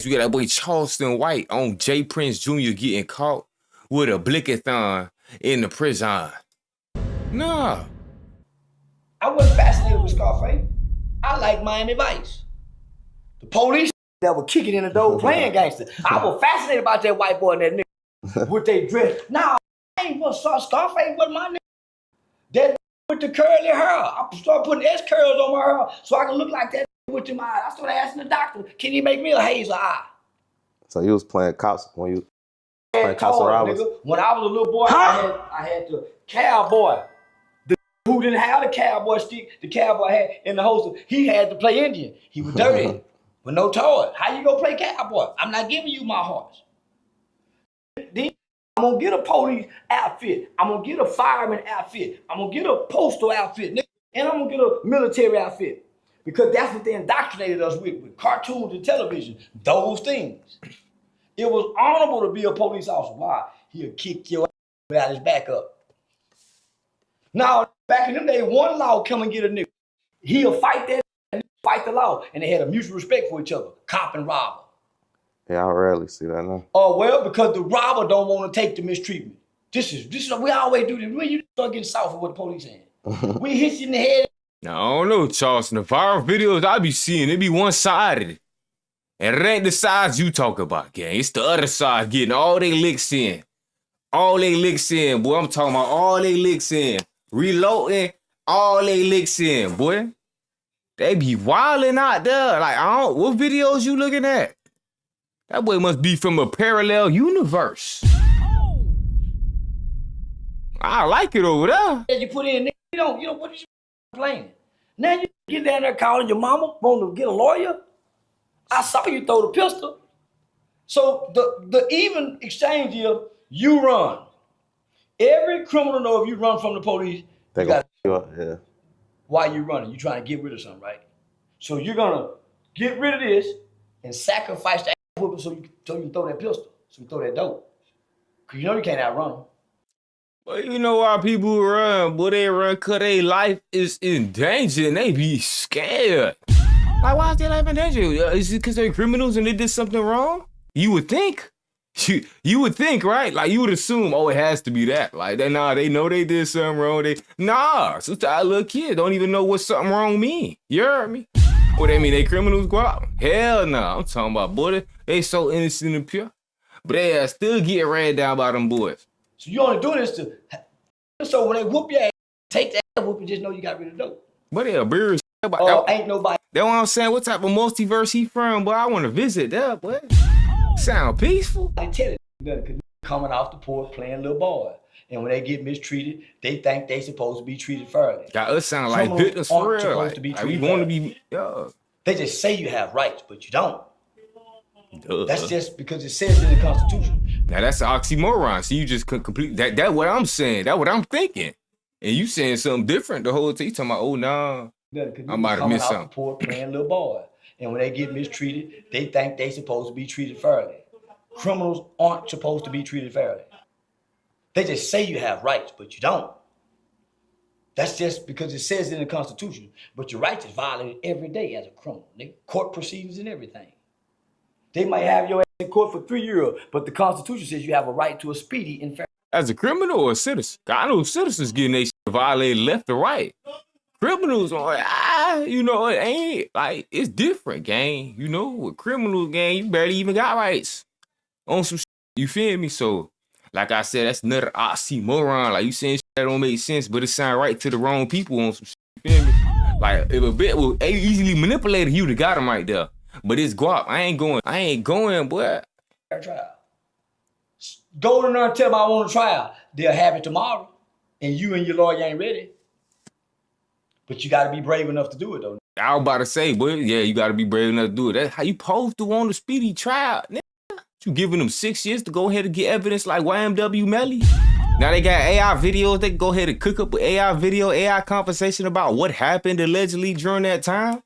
You got that boy Charleston White on J. Prince Jr. getting caught with a blickathon in the prison. Nah. I wasn't fascinated with Scarface. I like Miami Vice. The police that were kicking in the door playing gangster. I was fascinated about that white boy and that nigga with their dress. Nah, I ain't gonna saw Scarface with my nigga. That with the curly hair. I started putting S curls on my hair so I can look like that with them eyes. I started asking the doctor, can he make me a hazel eye? So you was playing cops when you playing cops robbers? When I was a little boy, I had the cowboy. The who didn't have the cowboy stick, the cowboy had in the holster. He had to play Indian. He was dirty with no toys. How you gonna play cowboy? I'm not giving you my horse. Then I'm gonna get a police outfit. I'm gonna get a fireman outfit. I'm gonna get a postal outfit, and I'm gonna get a military outfit. Because that's what they indoctrinated us with cartoons and television, those things. It was honorable to be a police officer. Why? He'll kick your ass without his back up. Now, back in them days, one law come and get a nigga. He'll fight that and fight the law. And they had a mutual respect for each other, cop and robber. Yeah, I rarely see that now. Oh, well, because the robber don't want to take the mistreatment. This is we always do this. When you start getting soft for what the police saying. We hit you in the head. Now, I don't know, Charleston. The viral videos I be seeing, it be one-sided. And it ain't the sides you talk about, gang. It's the other side getting all they licks in. All they licks in, boy. I'm talking about all they licks in. Reloading, all they licks in, boy. They be wilding out there. Like, what videos you looking at? That boy must be from a parallel universe. I like it over there. You put in, you know, what is you complaining? Now you get down there calling your mama, want to get a lawyer. I saw you throw the pistol. So the even exchange here, you run. Every criminal know if you run from the police, They got yeah. Why you running? You trying to get rid of something, right? So you're gonna get rid of this and sacrifice the ass whooping so you can throw that pistol, so you throw that dope. Cause you know you can't outrun them. Well, you know why people run? Boy, they run because their life is in danger and they be scared. Like, why is their life in danger? Is it because they're criminals and they did something wrong? You would think. You would think, right? Like, you would assume, oh, it has to be that. Like, they know they did something wrong. Sometimes little kids don't even know what something wrong mean. You heard me? What they mean, they criminals, Guappo? Hell no. I'm talking about, boy, they so innocent and pure. But they still get ran down by them boys. So you only do this so when they whoop your ass, take that whoop and just know you got rid of dope. But yeah, beers. Ain't nobody. That's what I'm saying. What type of multiverse he from, boy? I want to visit that, boy. Sound peaceful. I tell you, coming off the porch playing little boy. And when they get mistreated, they think they supposed to be treated fairly. Got us sound like victims for real. Like we want to be, They just say you have rights, but you don't. Duh. That's just because it says in the Constitution. Now that's an oxymoron. So you just could complete that. That's what I'm saying. That's what I'm thinking. And you saying something different the whole time. You talking about, oh nah, I might have missed something. The porch playing little boy. And when they get mistreated, they think they supposed to be treated fairly. Criminals aren't supposed to be treated fairly. They just say you have rights, but you don't. That's just because it says in the Constitution. But your rights is violated every day as a criminal. Court proceedings and everything. They might have your ass in court for 3 years, but the Constitution says you have a right to a speedy and fair. As a criminal or a citizen? I know citizens getting their shit violated left or right. Criminals are like, it ain't like, it's different, gang. You know, with criminals, gang, you barely even got rights on some shit. You feel me? So, like I said, that's another oxymoron. Like, you saying shit that don't make sense, but it sound right to the wrong people on some shit. You feel me? Like, if a bit will easily manipulated, you would have got him right there. But it's guap. I ain't going, boy. Trial. Go in there and tell them I want a trial. They'll have it tomorrow, and you and your lawyer ain't ready. But you got to be brave enough to do it, though. I was about to say, boy, yeah, you got to be brave enough to do it. That's how you supposed to want a speedy trial. You giving them 6 years to go ahead and get evidence like YMW Melly. Now they got AI videos. They can go ahead and cook up with AI video, AI conversation about what happened allegedly during that time.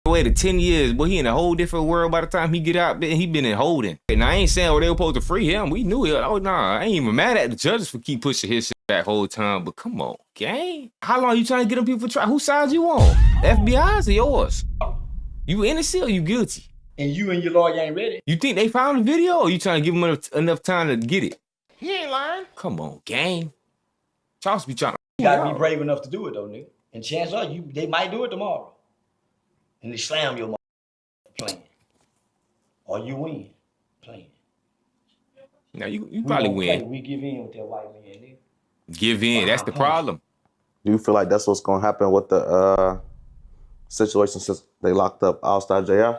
Waited 10 years, boy, he in a whole different world by the time he get out, he been in holding. And I ain't saying, they were supposed to free him. We knew it. Oh, nah, I ain't even mad at the judges for keep pushing his shit that whole time. But come on, gang. How long you trying to get them people for trial? Whose side you on? FBI's or yours? You innocent or you guilty? and you and your lawyer ain't ready. You think they found the video, or you trying to give them enough time to get it? He ain't lying. Come on, gang. Charles be trying to. You gotta be brave enough to do it though, nigga. And chances are they might do it tomorrow. And they slam your playing. Or you win playing. Now you probably win. We give in with that white man, nigga. Give in. That's the problem. Do you feel like that's what's gonna happen with the situation since they locked up Allstar JR?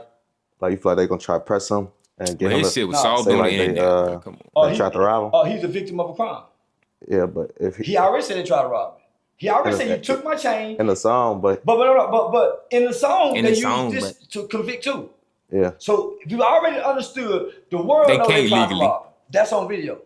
Like you feel like they're gonna try to press him and get him His shit was solved on the internet. Come on. They tried to rob him? Oh, he's a victim of a crime. Yeah, but if He already said they tried to rob me. He already said you took my chain. in the song, but in the song In they the used song, this to convict too. yeah. So if you already understood the world, They know can't tried to legally. rob him. That's on video.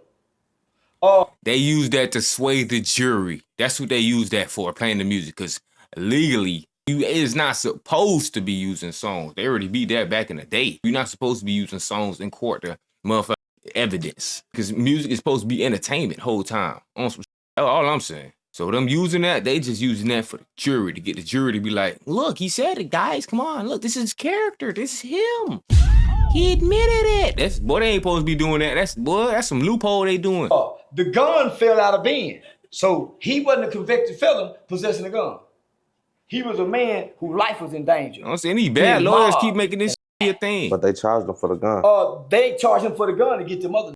They use that to sway the jury. That's what they use that for, playing the music. Because legally, you is not supposed to be using songs. They already beat that back in the day. You're not supposed to be using songs in court to motherfucker evidence. Because music is supposed to be entertainment whole time. On some all I'm saying. So them using that, they just using that for the jury, to get the jury to be like, look, he said it, guys. Come on, look, this is his character. This is him. He admitted it. That's boy, they ain't supposed to be doing that. That's some loophole they doing. The gun fell out of being. So he wasn't a convicted felon possessing a gun. He was a man whose life was in danger. I'm saying these bad lawyers keep making this shit a thing. But they charged him for the gun. They charged him for the gun to get them other.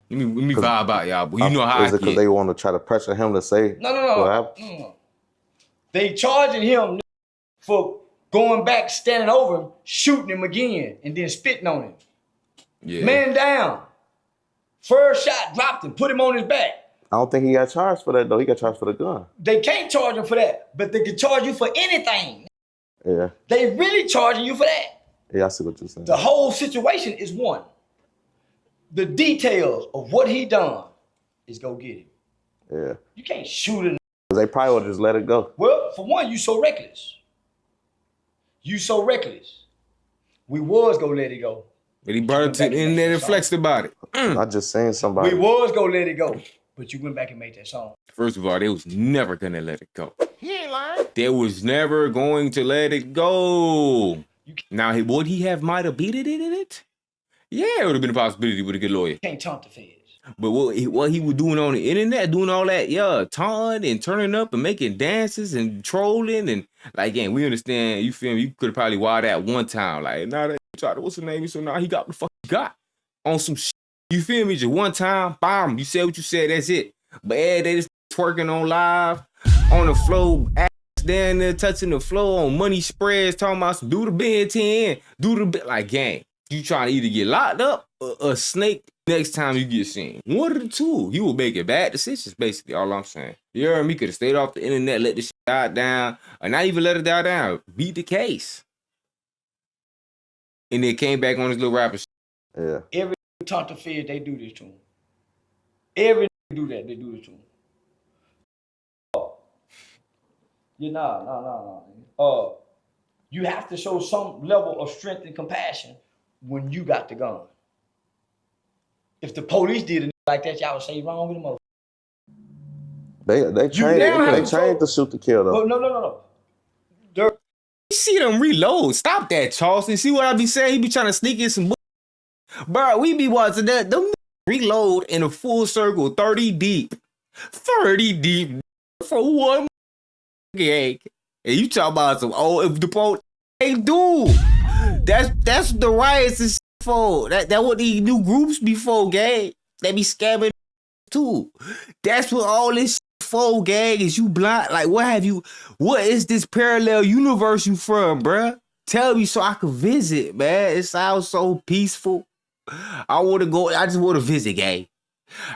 Let me vibe out, y'all. But you know how is it because they want to try to pressure him to say No. They charging him for going back, standing over him, shooting him again, and then spitting on him. Yeah. Man down. First shot, dropped him, put him on his back. I don't think he got charged for that though. He got charged for the gun. They can't charge him for that, but they can charge you for anything. Yeah. They really charging you for that. Yeah, I see what you're saying. The whole situation is one. The details of what he done is go get him. Yeah. You can't shoot him. They probably would just let it go. Well, for one, you so reckless. You so reckless. We was gonna let it go. But he brought it to the internet and flexed about it. I just saying somebody. We was gonna let it go, but you went back and made that song. First of all, they was never gonna let it go. He ain't lying. They was never going to let it go. Now, would he have might have beat it in it? Yeah, it would have been a possibility with a good lawyer. You can't taunt the feds. But what he was doing on the internet, doing all that, taunting and turning up and making dances and trolling and like, again, we understand. You feel me? You could have probably wired that one time, like, nah, that tried to, what's the name? So now he got what the fuck he got on some shit. You feel me? Just one time, bam, you said what you said, that's it. But they just twerking on live, on the floor, ass down there touching the floor on money spreads, talking about some do the Ben 10, do the bit like gang. You trying to either get locked up or a snake next time you get seen. One of the two. He will make bad decisions, basically, all I'm saying. You heard me? Could have stayed off the internet, let this shit die down, or not even let it die down. Beat the case. And then came back on his little rapper shit. Yeah. Every taunt the feds, they do this to him. Every do that, they do this to him. No. You have to show some level of strength and compassion when you got the gun. If the police did it like that, y'all would say wrong with them. They trained to shoot to kill though. No. You see them reload. Stop that, Charleston. See what I be saying? He be trying to sneak in some bro, we be watching that. Them reload in a full circle, 30 deep. 30 deep for one gang. And you talk about some, if the police, hey, dude, that's the riots and shit for. That what these new groups before, gang. They be scamming too. That's what all this shit for, gang. Is you blind? Like, what is this parallel universe you from, bruh? Tell me so I can visit, man. It sounds so peaceful. I just want to visit, gang.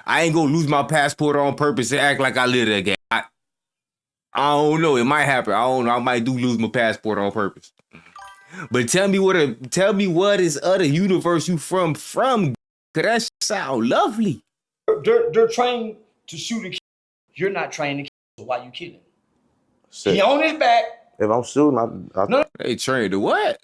I ain't gonna lose my passport on purpose and act like I live there, gang. I don't know. It might happen. I don't know. I might lose my passport on purpose. But tell me what is other universe you from? Cause that shit sound lovely. They're trained to shoot and kill. You're not trained to kill, so why you killing? Shit. He on his back. If I'm shooting, No. They trained to what?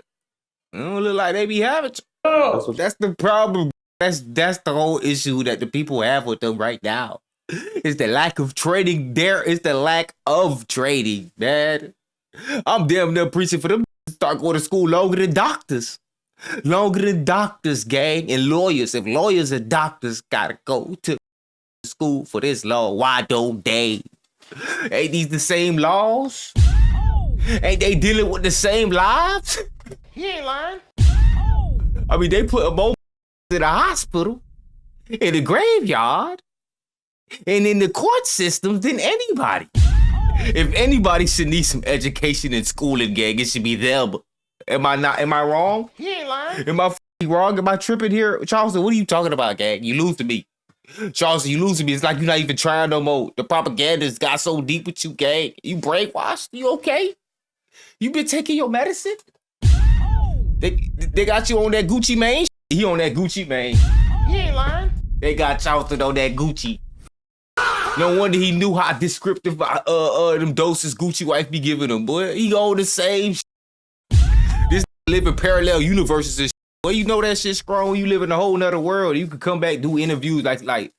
It don't look like they be having. No. That's the problem. That's the whole issue that the people have with them right now. It's the lack of trading. There is the lack of trading, man. I'm damn near preaching for them to start going to school longer than doctors. Longer than doctors, gang, and lawyers. If lawyers and doctors gotta go to school for this law, why don't they? Ain't these the same laws? Ain't they dealing with the same lives? He ain't lying. I mean, they put more in the hospital, in the graveyard, and in the court systems than anybody. If anybody should need some education in schooling, gang, it should be them. Am I wrong? He ain't lying. Am I wrong? Am I tripping here? Charleston, what are you talking about, gang? You lose to me. Charleston, you lose to me. It's like you're not even trying no more. The propaganda's got so deep with you, gang. You brainwashed? You okay? You been taking your medicine? They got you on that Gucci Mane? He on that Gucci Mane. He ain't lying. They got Charleston on that Gucci. No wonder he knew how descriptive them doses Gucci wife be giving him, boy. He on the same shit. This living parallel universes and shit. Well, you know that shit strong when you live in a whole nother world. You could come back, do interviews like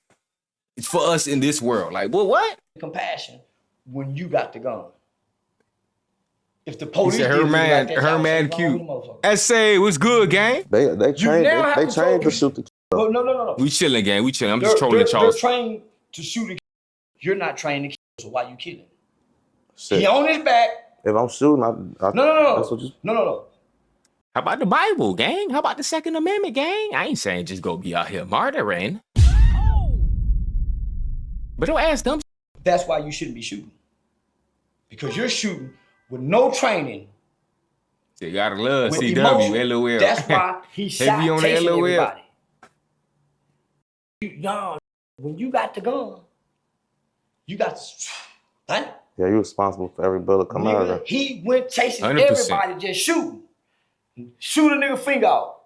it's for us in this world. Like, what? Compassion when you got the gun. If the police her man cute. SA, what's good, gang? They trained to shoot the kid. Oh, no. We chilling, gang. We chilling. I'm just trolling Charles. They're trained to shoot a kid. You're not trained to kill, so why you killing? Shit. He on his back. If I'm shooting, No. That's what you... No. How about the Bible, gang? How about the Second Amendment, gang? I ain't saying just go be out here martyring. But don't ask them. That's why you shouldn't be shooting. Because you're shooting with no training. You gotta love with CW, emotion. LOL. That's why he shot Heavy on the chasing LOL. everybody. No, when you got the gun, you got right? Yeah, you're responsible for every bullet coming out of there. He went chasing 100%. everybody, just shooting. Shoot a nigga finger off.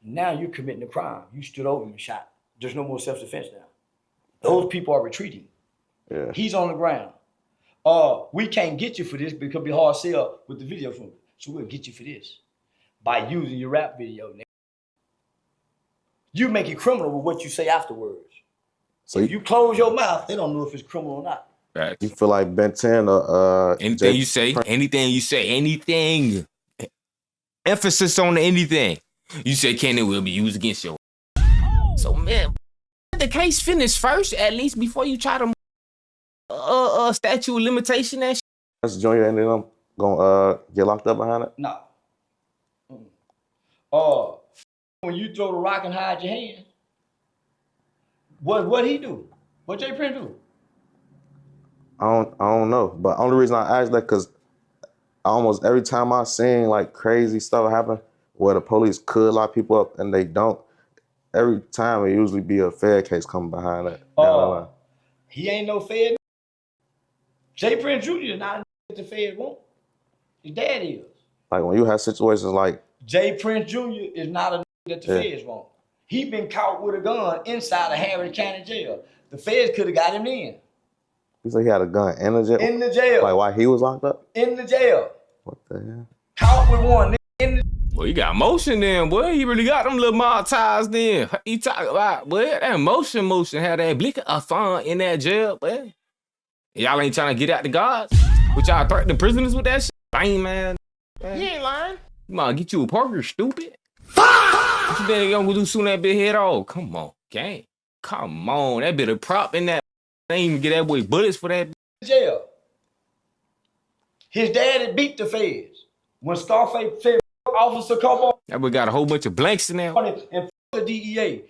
Now you're committing a crime. You stood over him and shot. There's no more self-defense now. Those people are retreating. Yeah. He's on the ground. We can't get you for this because it'll be hard to sell with the video footage. So we'll get you for this by using your rap video. Nigga. You make it criminal with what you say afterwards. So if you close your mouth, they don't know if it's criminal or not. Right. You feel like Ben 10 or anything you say, anything. Emphasis on anything. You say can it will be used against you. So man, the case finish first, at least before you try to statute of limitation that shit. That's Junior and them gonna get locked up behind it? No. When you throw the rock and hide your hand, what he do? What J Prince do? I don't know. But only reason I asked that because almost every time I seen like crazy stuff happen where the police could lock people up and they don't, every time it usually be a Fed case coming behind it. He ain't no Fed. J Prince Jr. is not a the Fed won't. His dad is. Like when you have situations like J Prince Jr. is not a that the Feds won't. He been caught with a gun inside of Harris County Jail. The Feds could have got him in. you say he had a gun in the jail? In the jail. Like while he was locked up? In the jail. What the hell? Caught with one. In the Boy, you got motion then, boy. He really got them little mob ties then. You talk about, boy, that motion had that blick of fun in that jail, boy. Y'all ain't trying to get out the guards? But y'all threaten the prisoners with that shit? Lame, man. You ain't lying. You might get you a Parker, stupid. What you think they gonna do soon that big head off? Come on, gang. Come on. That bit of prop in that. They ain't even get that boy bullets for that. jail. His daddy beat the Feds. When Scarface Fed officer come on. That boy got a whole bunch of blanks in there. And the DEA.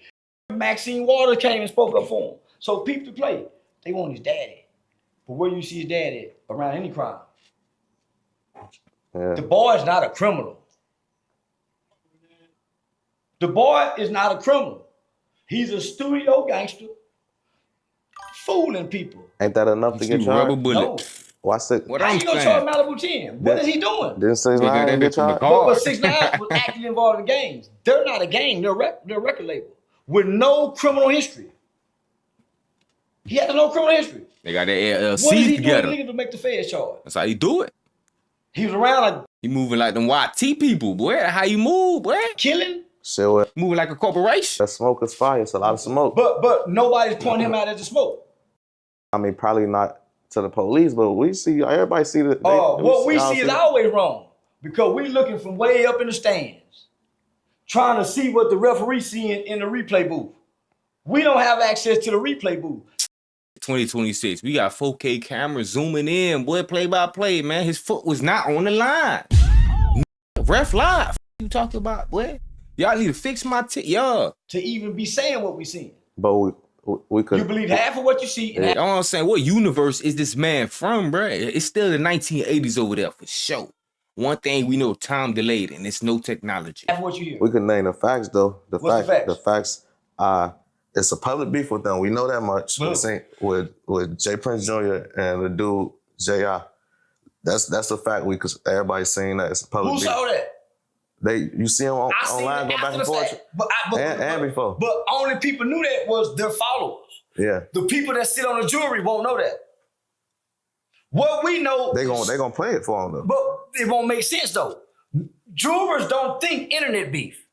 Maxine Waters came and spoke up for him. So peep the play. They want his daddy. But where you see his daddy around any crime? Yeah. The boy is not a criminal. The boy is not a criminal. He's a studio gangster fooling people. Ain't that enough to get charged? Rubber bullet. No. What's it? What How I'm you gonna saying. charge Malibu 10? What is he doing? Didn't 6 They got 9 that get bitch from the charged? car. But 6 9 was actively involved in gangs. They're not a gang. They're a record label with no criminal history. He has no criminal history. They got their What is LLCs he together. doing to make the Feds charge? That's how you do it. He was around like You moving like them YT people, boy. That's how you move, boy. killing, Shit, what? Moving like a corporation. That smoke is fire. It's a lot of smoke. but nobody's pointing him out as the smoke. I mean, probably not to the police, but we see, everybody see that. What we see is always wrong because we looking from way up in the stands. trying to see what the referee seeing in the replay booth. We don't have access to the replay booth. 2026, we got 4K cameras zooming in, boy, play by play, man. His foot was not on the line. Ref live. You talking about, boy? Y'all need to fix my y'all. To even be saying what we seen. But we could. You believe half of what you see. You know what I'm saying? What universe is this man from, bro? It's still the 1980s over there for sure. One thing we know, time delayed, and it's no technology. Half of what you hear. We could name the facts though. What's the facts? The facts are it's a public beef with them. We know that much. With Jay Prince Jr. and the dude J.I. That's a fact. Everybody's saying that it's a public beef. Who saw that? You see them online go back and forth, and before. But only people knew that was their followers. Yeah. The people that sit on the jury won't know that. What we know, they gonna play it for them though. But it won't make sense though. Jurors don't think internet beef.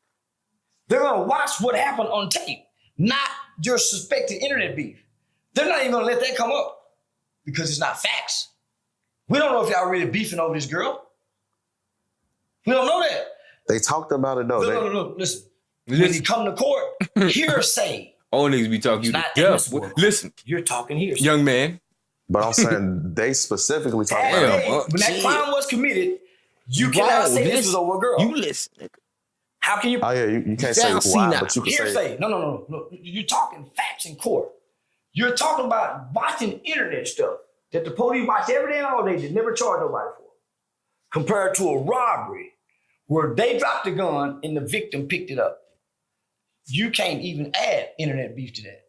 They're gonna watch what happened on tape, not your suspected internet beef. They're not even gonna let that come up because it's not facts. We don't know if y'all really beefing over this girl. We don't know that. They talked about it though. No. Listen. When you come to court, hearsay. All niggas be talking. Listen. You're talking hearsay. Young man. But I'm saying they specifically talked about it. When that crime was committed, you cannot say this was over a girl. You listen, nigga. How can you? Oh yeah, you can't say why, but you can say no. You're talking facts in court. You're talking about watching internet stuff that the police watch every day and all day that never charge nobody for. Compared to a robbery where they dropped the gun and the victim picked it up. You can't even add internet beef to that.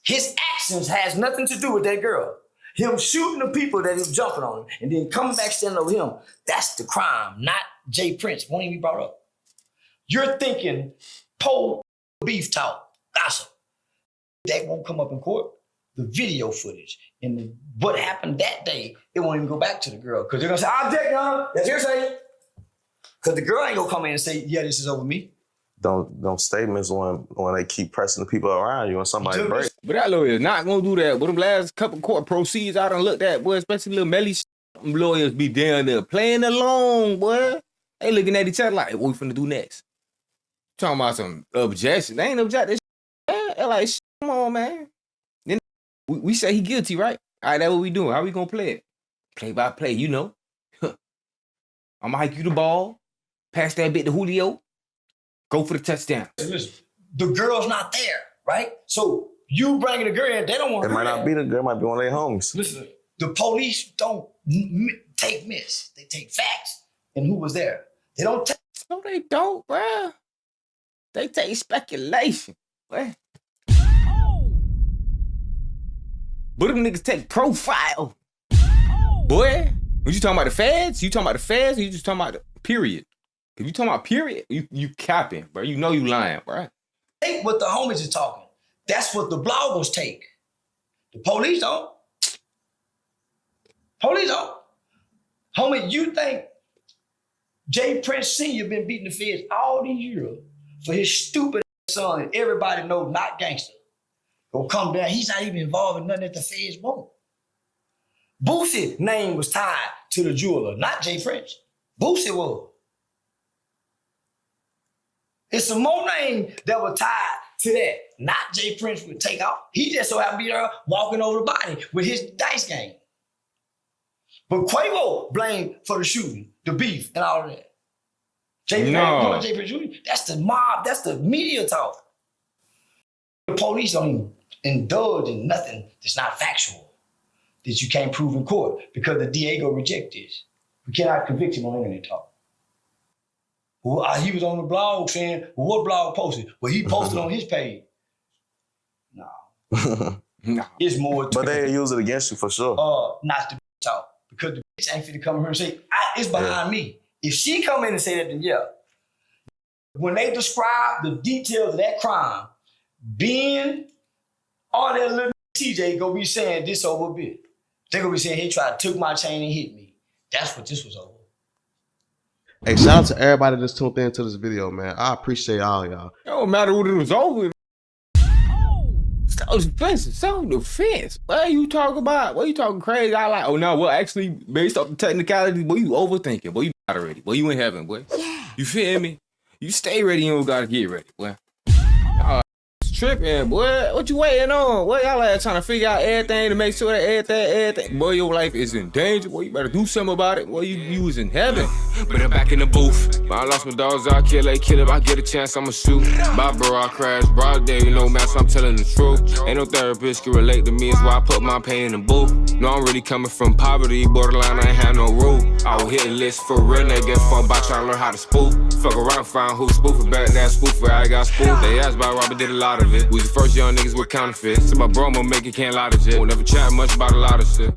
His actions has nothing to do with that girl. Him shooting the people that he's jumping on him and then coming back standing over him, that's the crime, not Jay Prince. Won't even be brought up. You're thinking pole beef talk, gossip. That won't come up in court. The video footage and what happened that day, it won't even go back to the girl because they're gonna say, object, Your Honor, that's hearsay. Because the girl ain't gonna come in and say, yeah, this is over me. Don't statements when they keep pressing the people around you and somebody break. But that lawyer is not gonna do that. But them last couple court proceeds I done looked at, boy, especially little Melly them lawyers be down there playing along, boy. They looking at each other like, what we finna do next? Talking about some objection. They ain't object. They're like, come on, man. Then we say he guilty, right? All right, that's what we doing. How we gonna play it? Play by play, you know. I'm gonna hike you the ball, pass that bit to Julio, go for the touchdown. Listen, the girl's not there, right? So you bringing the girl in, they don't want to. It might not be the girl, it might be one of their homies. Listen, the police don't take myths. They take facts and who was there. They don't take. No, they don't, bruh. They take speculation, boy. But them niggas take profile. Boy, when you talking about the feds, you talking about the feds or you just talking about the period? If you talking about period, you capping, bro. You know you lying, bro. Take what the homies are talking. That's what the bloggers take. The police don't. Police don't. Homie, you think Jay Prince Sr. been beating the feds all these years for his stupid son and everybody knows not gangster. Gonna come down, he's not even involved in nothing that the feds won't. Boosie's name was tied to the jeweler, not Jay Prince. Boosie was. It's some more name that were tied to that. Not Jay Prince would take off. He just so happened to be there walking over the body with his dice game. But Quavo blamed for the shooting, the beef, and all of that. Jay Prince shooting, that's the mob, that's the media talk. The police don't even indulge in nothing that's not factual, that you can't prove in court because the DA go reject this. We cannot convict him on internet talk. Well, he was on the blog saying, well, what blog posted? Well, he posted on his page. No. No. It's more to But they use it against you for sure. Not the talk. Because the bitch ain't finna come here and say, it's behind me. If she come in and say that, then yeah. When they describe the details of that crime, Ben or that little TJ gonna be saying this over a bit. They gonna be saying he tried to took my chain and hit me. That's what this was over. Hey, shout out to everybody that's tuned into this video, man. I appreciate all y'all. It don't matter what it was over. Self-defense, self-defense. What you talking about? What you talking crazy? I like, oh no, well actually, based off the technicality, boy, you overthinking. Boy, you got already. Boy, you in heaven, boy. Yeah. You feel me? You stay ready, you don't gotta get ready, boy. Tripping, boy. What you waiting on? What y'all at trying to figure out everything to make sure that everything, boy, your life is in danger. Boy, you better do something about it. Boy, you was in heaven. But I'm back in the booth. I lost my dogs, I kill if I get a chance, I'ma shoot. Bye, bro, I crash, broad day, you know, man, so I'm telling the truth. Ain't no therapist can relate to me, it's why I put my pain in the booth. No, I'm really coming from poverty, borderline, I ain't have no rule. I will hit a list for real, they get fucked by trying to learn how to spoof. Fuck around, find who spoofing back, that spoofer, I got spoofed. They asked about Robert, did a lot of it. We the first young niggas with counterfeits. So my bro, I'ma make it, can't lie to shit. Won't never chat much about a lot of shit.